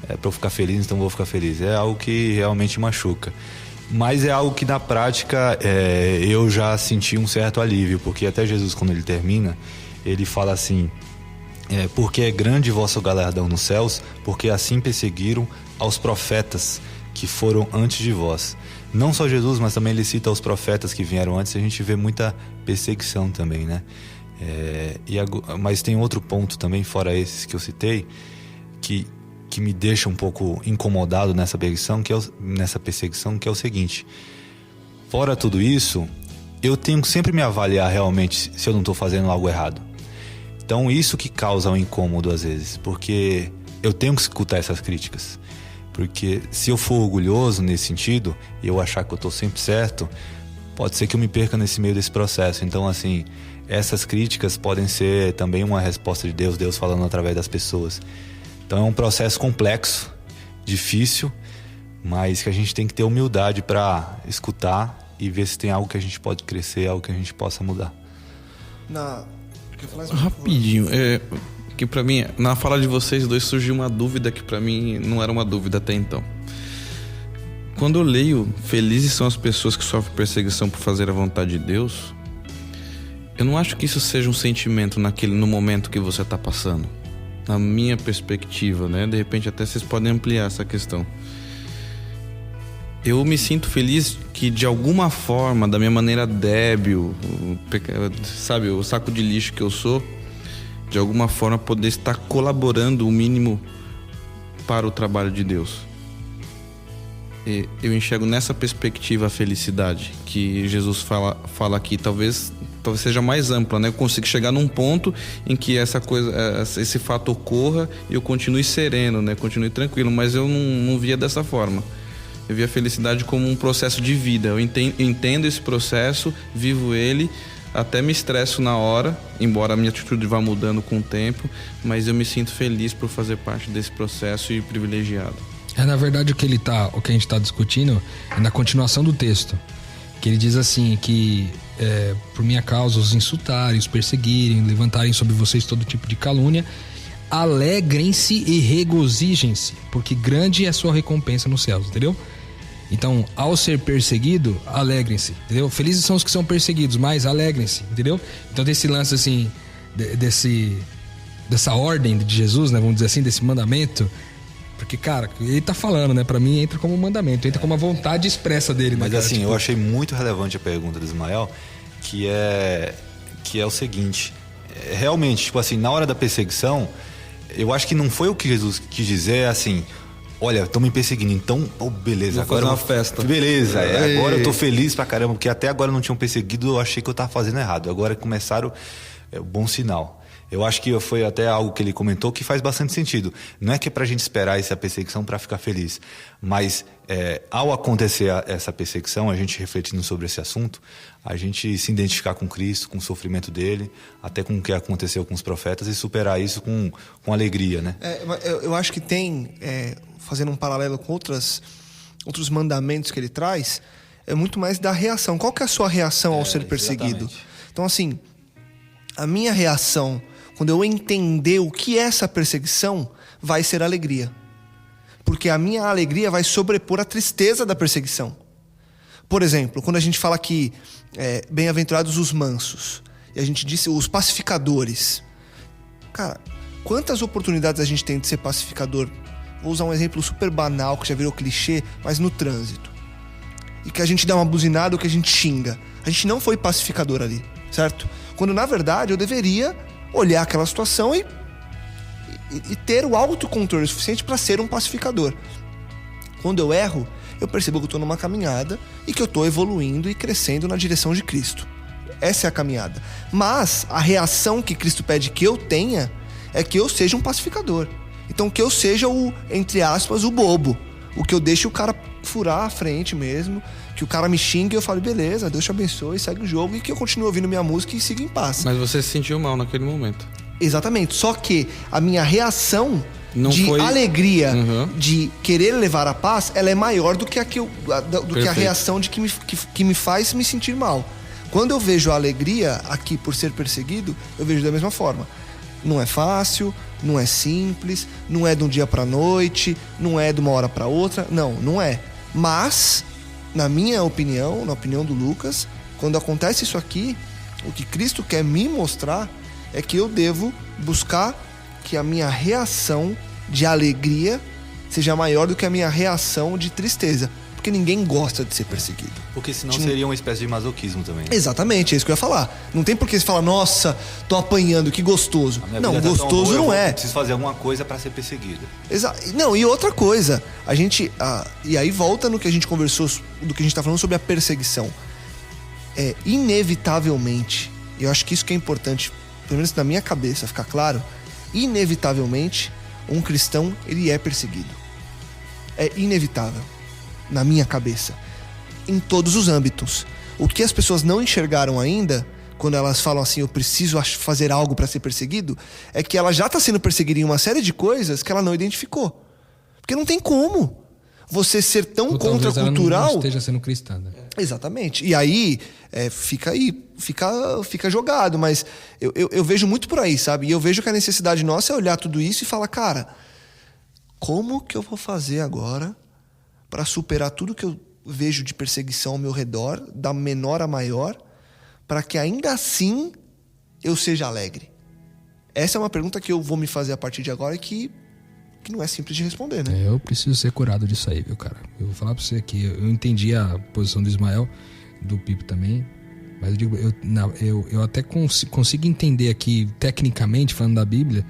é para eu ficar feliz, então vou ficar feliz. É algo que realmente machuca. Mas é algo que na prática eu já senti um certo alívio, porque até Jesus, quando ele termina, ele fala assim, porque é grande vosso galardão nos céus, porque assim perseguiram aos profetas que foram antes de vós. Não só Jesus, mas também ele cita os profetas que vieram antes, e a gente vê muita perseguição também, né? Mas tem outro ponto também, fora esses que eu citei, que me deixa um pouco incomodado nessa perseguição, que é o seguinte: fora tudo isso, eu tenho que sempre me avaliar realmente se eu não estou fazendo algo errado. Então isso que causa um incômodo às vezes, porque eu tenho que escutar essas críticas. Porque se eu for orgulhoso nesse sentido, e eu achar que eu estou sempre certo, pode ser que eu me perca nesse meio desse processo. Então assim, essas críticas podem ser também uma resposta de Deus falando através das pessoas. Então é um processo complexo, difícil, mas que a gente tem que ter humildade para escutar e ver se tem algo que a gente pode crescer, algo que a gente possa mudar. Rapidinho, que para mim, na fala de vocês dois surgiu uma dúvida que para mim não era uma dúvida até então. Quando eu leio felizes são as pessoas que sofrem perseguição por fazer a vontade de Deus, eu não acho que isso seja um sentimento no momento que você está passando. Na minha perspectiva, né? De repente até vocês podem ampliar essa questão. Eu me sinto feliz que de alguma forma, da minha maneira débil, sabe, o saco de lixo que eu sou, de alguma forma poder estar colaborando o mínimo para o trabalho de Deus. E eu enxergo nessa perspectiva a felicidade que Jesus fala aqui. Talvez seja mais ampla, né? Eu consigo chegar num ponto em que esse fato ocorra e eu continue sereno, né? Continue tranquilo, mas eu não via dessa forma. Eu via a felicidade como um processo de vida. Eu entendo esse processo, vivo ele, até me estresso na hora, embora a minha atitude vá mudando com o tempo, mas eu me sinto feliz por fazer parte desse processo e privilegiado. Na verdade, o que a gente está discutindo é na continuação do texto, que ele diz assim, que por minha causa os insultarem, os perseguirem, levantarem sobre vocês todo tipo de calúnia, alegrem-se e regozijem-se, porque grande é a sua recompensa nos céus, entendeu? Então, ao ser perseguido, alegrem-se, entendeu? Felizes são os que são perseguidos, mas alegrem-se, entendeu? Então, desse lance assim, dessa ordem de Jesus, né, vamos dizer assim, desse mandamento, porque, cara, ele tá falando, né? Pra mim entra como um mandamento, entra como uma vontade expressa dele. Mas né, cara? assim, eu achei muito relevante a pergunta do Ismael, que é o seguinte: realmente, tipo assim, na hora da perseguição, eu acho que não foi o que Jesus quis dizer, assim, olha, estão me perseguindo, então, beleza, vou agora fazer uma festa. Beleza, agora eu tô feliz pra caramba, porque até agora não tinham perseguido, eu achei que eu tava fazendo errado. Agora começaram, bom sinal. Eu acho que foi até algo que ele comentou que faz bastante sentido. Não é que é pra gente esperar essa perseguição para ficar feliz, mas ao acontecer essa perseguição, a gente refletindo sobre esse assunto, a gente se identificar com Cristo, com o sofrimento dele, até com o que aconteceu com os profetas e superar isso com alegria, né? Eu acho que tem, fazendo um paralelo com outros mandamentos que ele traz, é muito mais da reação. Qual que é a sua reação ao ser perseguido? Exatamente. Então, assim, a minha reação, quando eu entender o que é essa perseguição, vai ser alegria. Porque a minha alegria vai sobrepor a tristeza da perseguição. Por exemplo, quando a gente fala que bem-aventurados os mansos, e a gente disse os pacificadores. Cara, quantas oportunidades a gente tem de ser pacificador? Vou usar um exemplo super banal, que já virou clichê, mas no trânsito. E que a gente dá uma buzinada ou que a gente xinga. A gente não foi pacificador ali, certo? Quando, na verdade, eu deveria olhar aquela situação e ter o autocontrole suficiente para ser um pacificador. Quando eu erro, eu percebo que eu estou numa caminhada e que eu estou evoluindo e crescendo na direção de Cristo. Essa é a caminhada. Mas a reação que Cristo pede que eu tenha é que eu seja um pacificador. Então que eu seja o, entre aspas, o bobo. O que eu deixe o cara furar a frente mesmo, que o cara me xingue e eu falo, beleza, Deus te abençoe, segue o jogo, e que eu continue ouvindo minha música e siga em paz. Mas você se sentiu mal naquele momento. Exatamente, só que a minha reação não de foi... alegria, de querer levar a paz, ela é maior do que que a reação de que me faz me sentir mal. Quando eu vejo a alegria aqui por ser perseguido, eu vejo da mesma forma. Não é fácil, não é simples, não é de um dia pra noite, não é de uma hora pra outra, não é. Mas, na minha opinião, na opinião do Lucas, quando acontece isso aqui, o que Cristo quer me mostrar é que eu devo buscar que a minha reação de alegria seja maior do que a minha reação de tristeza. Porque ninguém gosta de ser perseguido. Porque senão seria uma espécie de masoquismo também. Exatamente, é isso que eu ia falar. Não tem por que você falar, nossa, tô apanhando, que gostoso. Não, gostoso não é. Preciso fazer alguma coisa para ser perseguido. Não, e outra coisa, a gente... e aí volta no que a gente conversou, do que a gente tá falando sobre a perseguição. Inevitavelmente, e eu acho que isso que é importante, pelo menos na minha cabeça, ficar claro, inevitavelmente, um cristão, ele é perseguido. É inevitável. Na minha cabeça, em todos os âmbitos. O que as pessoas não enxergaram ainda, quando elas falam assim, eu preciso fazer algo para ser perseguido, é que ela já está sendo perseguida em uma série de coisas que ela não identificou. Porque não tem como você ser tão contracultural. Não esteja sendo cristã, né? Exatamente. E aí, fica jogado. Mas eu vejo muito por aí, sabe? E eu vejo que a necessidade nossa é olhar tudo isso e falar, cara, como que eu vou fazer agora para superar tudo que eu vejo de perseguição ao meu redor, da menor a maior, para que ainda assim eu seja alegre? Essa é uma pergunta que eu vou me fazer a partir de agora e que não é simples de responder, né? Eu preciso ser curado disso aí, viu, cara? Eu vou falar pra você que eu entendi a posição do Ismael, do Pipo também, mas eu digo, eu até consigo entender aqui, tecnicamente, falando da Bíblia,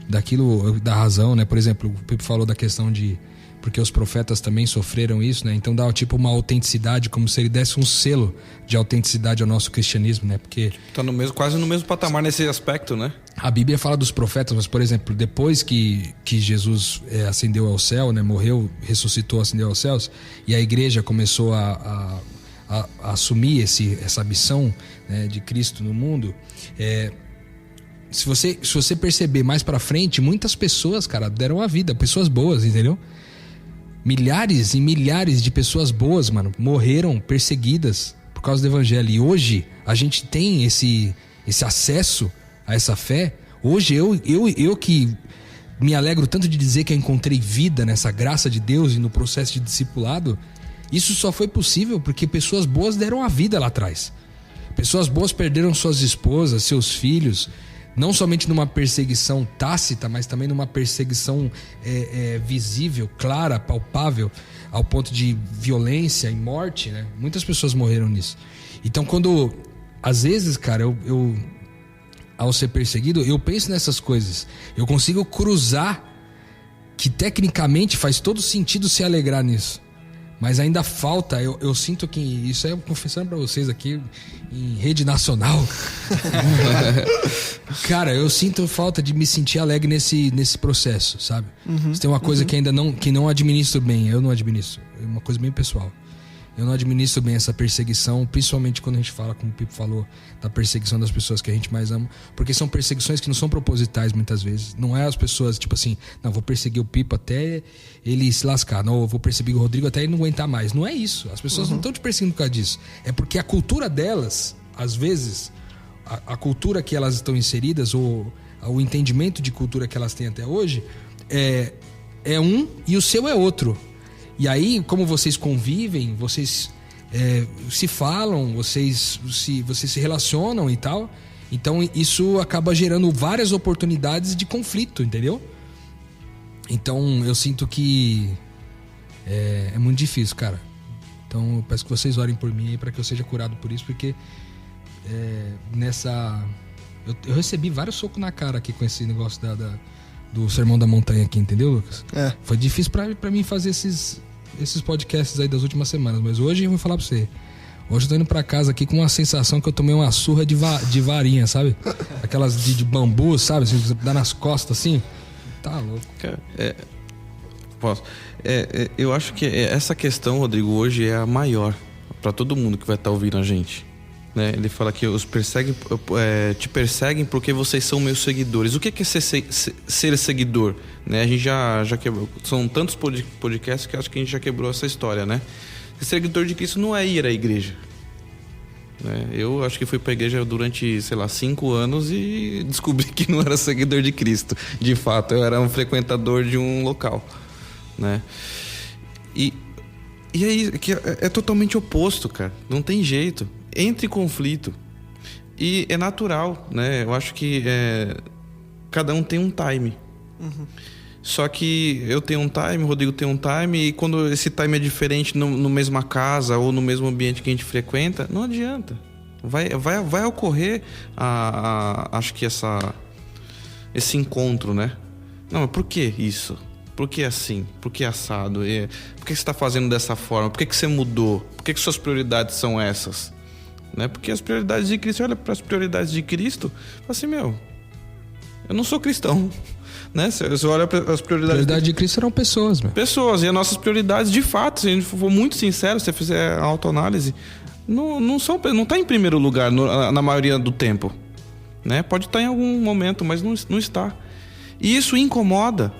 daquilo, da razão, né? Por exemplo, o Pipo falou da questão de... Porque os profetas também sofreram isso, né? Então dá tipo uma autenticidade, como se ele desse um selo de autenticidade ao nosso cristianismo, né? Porque tá quase no mesmo patamar nesse aspecto, né? A Bíblia fala dos profetas, mas, por exemplo, depois que Jesus ascendeu ao céu, né? Morreu, ressuscitou, ascendeu aos céus, e a igreja começou a assumir essa missão, né, de Cristo no mundo, se você perceber mais pra frente, muitas pessoas, cara, deram a vida, pessoas boas, entendeu? Milhares e milhares de pessoas boas, mano, morreram perseguidas por causa do evangelho. E hoje a gente tem esse acesso a essa fé. Hoje eu que me alegro tanto de dizer que eu encontrei vida nessa graça de Deus e no processo de discipulado, isso só foi possível porque pessoas boas deram a vida lá atrás. Pessoas boas perderam suas esposas, seus filhos, não somente numa perseguição tácita, mas também numa perseguição visível, clara, palpável, ao ponto de violência e morte, né? Muitas pessoas morreram nisso. Então, às vezes, cara, eu ao ser perseguido, eu penso nessas coisas. Eu consigo cruzar que tecnicamente faz todo sentido se alegrar nisso. Mas ainda falta, eu sinto que isso é confessando pra vocês aqui em rede nacional. Cara, eu sinto falta de me sentir alegre nesse processo, sabe? Se tem uma coisa que ainda não administro bem, eu não administro. É uma coisa bem pessoal. Eu não administro bem essa perseguição, principalmente quando a gente fala, como o Pipo falou, da perseguição das pessoas que a gente mais ama. Porque são perseguições que não são propositais muitas vezes. Não é as pessoas, tipo assim, não, vou perseguir o Pipo até ele se lascar. Não, eu vou perseguir o Rodrigo até ele não aguentar mais. Não é isso. As pessoas não estão te perseguindo por causa disso. É porque a cultura delas, às vezes, a cultura que elas estão inseridas, ou o entendimento de cultura que elas têm até hoje, é um e o seu é outro. E aí, como vocês convivem, vocês se falam, vocês se relacionam e tal. Então isso acaba gerando várias oportunidades de conflito, entendeu? Então eu sinto que é muito difícil, cara. Então eu peço que vocês orem por mim aí para que eu seja curado por isso, porque eu recebi vários socos na cara aqui com esse negócio do Sermão da Montanha aqui, entendeu, Lucas? Foi difícil pra mim fazer esses podcasts aí das últimas semanas, mas hoje eu vou falar pra você. Hoje eu tô indo pra casa aqui com uma sensação que eu tomei uma surra de varinha, sabe? Aquelas de bambu, sabe? Assim, dá nas costas assim. Tá louco. Cara, posso? Eu acho que essa questão, Rodrigo, hoje é a maior pra todo mundo que vai estar ouvindo a gente. Né? Ele fala que te perseguem porque vocês são meus seguidores. O que é ser seguidor? Né? A gente já quebrou. São tantos podcasts que acho que a gente já quebrou essa história, né? Ser seguidor de Cristo não é ir à igreja. Né? Eu acho que fui pra igreja durante, 5 anos e descobri que não era seguidor de Cristo. De fato, eu era um frequentador de um local. Né? E aí, que é totalmente oposto, cara. Não tem jeito. Entra em conflito. E é natural, né? Eu acho que cada um tem um time. Só que eu tenho um time, o Rodrigo tem um time, e quando esse time é diferente no mesma casa ou no mesmo ambiente que a gente frequenta, não adianta. Vai ocorrer acho que esse encontro, né? Não, mas por que isso? Por que assim? Por que assado? Por que você está fazendo dessa forma? Por que você mudou? Por que suas prioridades são essas? Né? Porque as prioridades de Cristo, olha para as prioridades de Cristo, fala assim, eu não sou cristão. Né? Você olha para as prioridades de Cristo eram pessoas, meu. Pessoas, e as nossas prioridades, de fato, se a gente for muito sincero, se você fizer a autoanálise, não está em primeiro lugar na maioria do tempo. Né? Pode estar em algum momento, mas não está. E isso incomoda.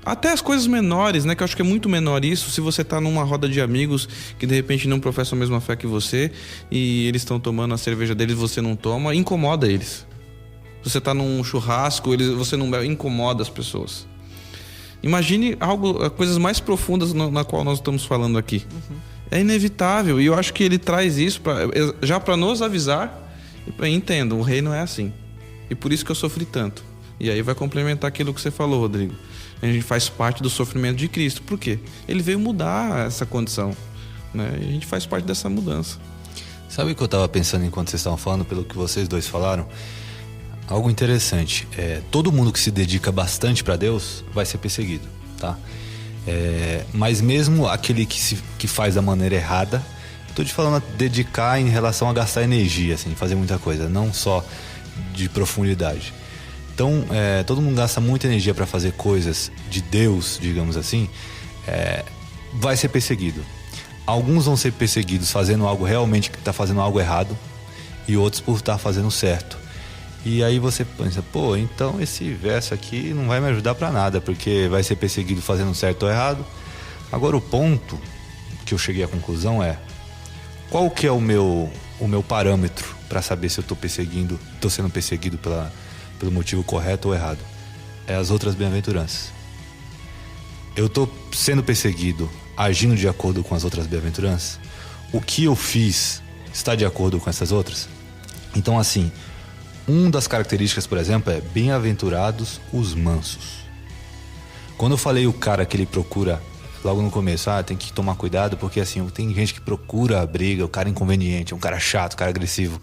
Até as coisas menores, né? Que eu acho que é muito menor isso. Se você tá numa roda de amigos que de repente não professam a mesma fé que você e eles estão tomando a cerveja deles e você não toma, incomoda eles. Você tá num churrasco, você não incomoda as pessoas. Imagine coisas mais profundas na qual nós estamos falando aqui. É inevitável, e eu acho que ele traz isso já para nos avisar. Entendo, o reino é assim. E por isso que eu sofri tanto. E aí vai complementar aquilo que você falou, Rodrigo. A gente faz parte do sofrimento de Cristo. Por quê? Ele veio mudar essa condição, né? E a gente faz parte dessa mudança. Sabe o que eu estava pensando enquanto vocês estavam falando, pelo que vocês dois falaram? Algo interessante. Todo mundo que se dedica bastante para Deus vai ser perseguido, tá? Mas mesmo aquele que faz da maneira errada, estou te falando dedicar em relação a gastar energia, assim, fazer muita coisa, não só de profundidade. Então, todo mundo gasta muita energia para fazer coisas de Deus, digamos assim, vai ser perseguido. Alguns vão ser perseguidos fazendo algo realmente que está fazendo algo errado, e outros por estar fazendo certo. E aí você pensa, então esse verso aqui não vai me ajudar para nada, porque vai ser perseguido fazendo certo ou errado. Agora o ponto que eu cheguei à conclusão qual que é o meu parâmetro para saber se eu estou sendo perseguido pelo motivo correto ou errado? É as outras bem-aventuranças. Eu estou sendo perseguido agindo de acordo com as outras bem-aventuranças? O que eu fiz está de acordo com essas outras? Então, assim, uma das características, por exemplo, é bem-aventurados os mansos. Quando eu falei o cara que ele procura, logo no começo, tem que tomar cuidado, porque assim, tem gente que procura a briga, o cara inconveniente, um cara chato, um cara agressivo.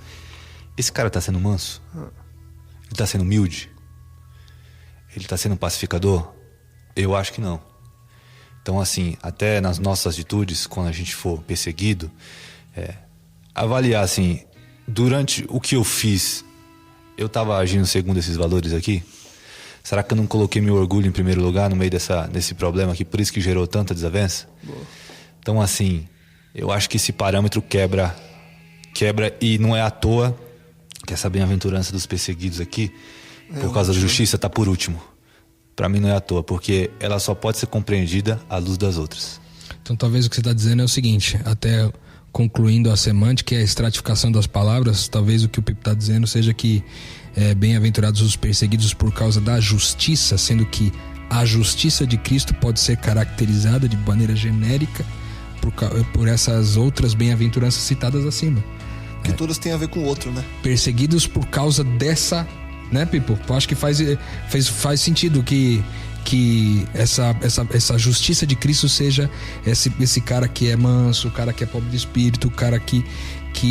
Esse cara tá sendo manso? Ele tá sendo humilde? Ele tá sendo pacificador? Eu acho que não. Então, assim, até nas nossas atitudes, quando a gente for perseguido, avaliar, assim, durante o que eu fiz, eu tava agindo segundo esses valores aqui? Será que eu não coloquei meu orgulho em primeiro lugar no meio desse problema aqui, por isso que gerou tanta desavença? Boa. Então, assim, eu acho que esse parâmetro quebra e não é à toa que essa bem-aventurança dos perseguidos aqui, por causa da justiça, tá por último. Para mim não é à toa, porque ela só pode ser compreendida à luz das outras. Então talvez o que você está dizendo é o seguinte, até concluindo a semântica e a estratificação das palavras, talvez o que o Pipo está dizendo seja que bem-aventurados os perseguidos por causa da justiça, sendo que a justiça de Cristo pode ser caracterizada de maneira genérica por essas outras bem-aventuranças citadas acima. Que todas têm a ver com o outro, né? Perseguidos por causa dessa, né, Pipo? Eu acho que faz sentido que essa justiça de Cristo seja esse cara que é manso, o cara que é pobre de espírito, o cara que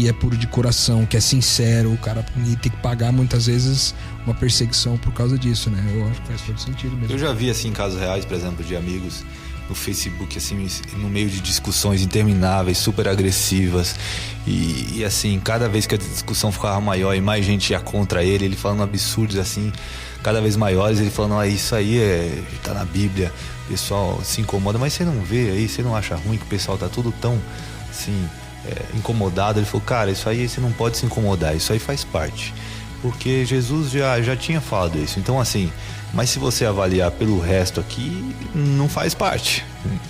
é puro de coração, que é sincero, o cara tem que pagar muitas vezes uma perseguição por causa disso, né? Eu acho que faz todo sentido mesmo. Eu já vi, assim, casos reais, por exemplo, de amigos no Facebook, assim, no meio de discussões intermináveis, super agressivas, e assim, cada vez que a discussão ficava maior e mais gente ia contra ele falando absurdos, assim, cada vez maiores, ele falando, isso aí tá na Bíblia, o pessoal se incomoda, mas você não vê aí, você não acha ruim que o pessoal tá tudo tão, assim, incomodado? Ele falou, cara, isso aí você não pode se incomodar, isso aí faz parte, porque Jesus já tinha falado isso. Então, assim, mas se você avaliar pelo resto aqui, não faz parte,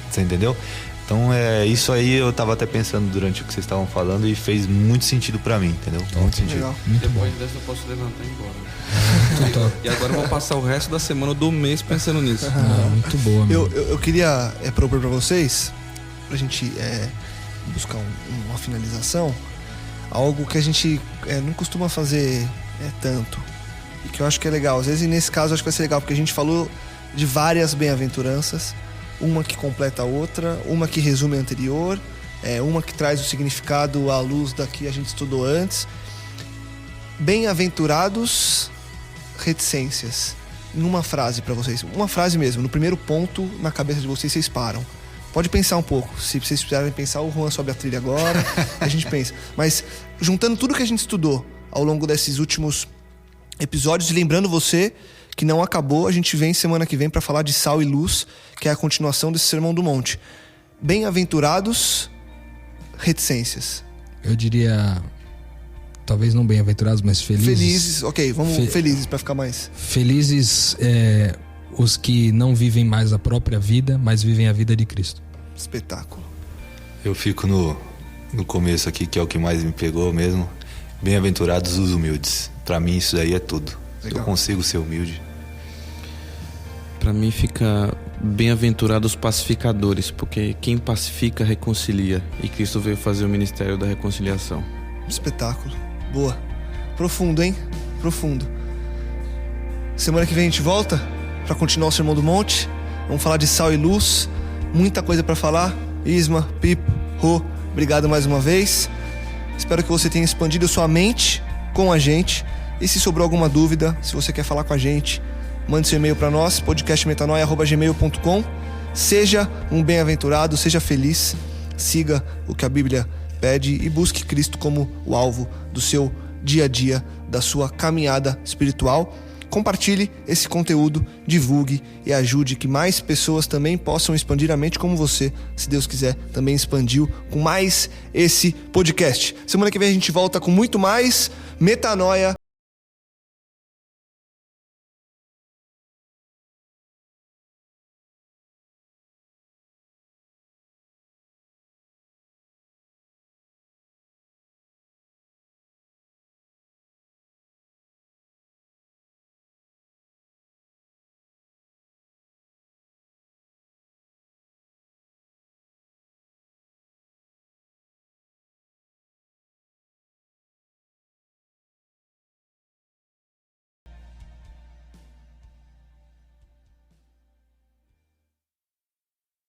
você entendeu? Então, isso aí eu tava até pensando durante o que vocês estavam falando e fez muito sentido pra mim, entendeu? Muito sentido. Legal. Muito bom. Depois dessa eu posso levantar e ir embora. E agora eu vou passar o resto da semana do mês pensando nisso. Muito boa, meu. Eu queria propor pra vocês, pra gente buscar uma finalização, algo que a gente não costuma fazer tanto, e que eu acho que é legal. Às vezes, nesse caso, eu acho que vai ser legal, porque a gente falou de várias bem-aventuranças, uma que completa a outra, uma que resume a anterior, uma que traz o significado à luz da que a gente estudou antes. Bem-aventurados, reticências. Em uma frase pra vocês, uma frase mesmo, no primeiro ponto, na cabeça de vocês param. Pode pensar um pouco, se vocês precisarem pensar, o Juan sobe a trilha agora, a gente pensa. Mas juntando tudo que a gente estudou ao longo desses últimos episódios, e lembrando você que não acabou, a gente vem semana que vem para falar de Sal e Luz, que é a continuação desse Sermão do Monte. Bem-aventurados, reticências. Eu diria, talvez não bem-aventurados, mas felizes. Felizes, ok, vamos felizes para ficar mais. Felizes os que não vivem mais a própria vida, mas vivem a vida de Cristo. Espetáculo. Eu fico no começo aqui, que é o que mais me pegou mesmo. Bem-aventurados os humildes. Pra mim isso daí é tudo. Legal. Eu consigo ser humilde. Pra mim fica bem-aventurados os pacificadores, porque quem pacifica reconcilia, e Cristo veio fazer o ministério da reconciliação. Espetáculo. Boa. Profundo, hein? Profundo. Semana que vem a gente volta pra continuar o Sermão do Monte. Vamos falar de Sal e Luz. Muita coisa pra falar. Isma, Pipo, Rô, obrigado mais uma vez. Espero que você tenha expandido a sua mente com a gente. E se sobrou alguma dúvida, se você quer falar com a gente, mande seu e-mail para nós, podcastmetanoia@gmail.com. Seja um bem-aventurado, seja feliz, siga o que a Bíblia pede e busque Cristo como o alvo do seu dia a dia, da sua caminhada espiritual. Compartilhe esse conteúdo, divulgue e ajude que mais pessoas também possam expandir a mente como você, se Deus quiser, também expandiu com mais esse podcast. Semana que vem a gente volta com muito mais Metanoia.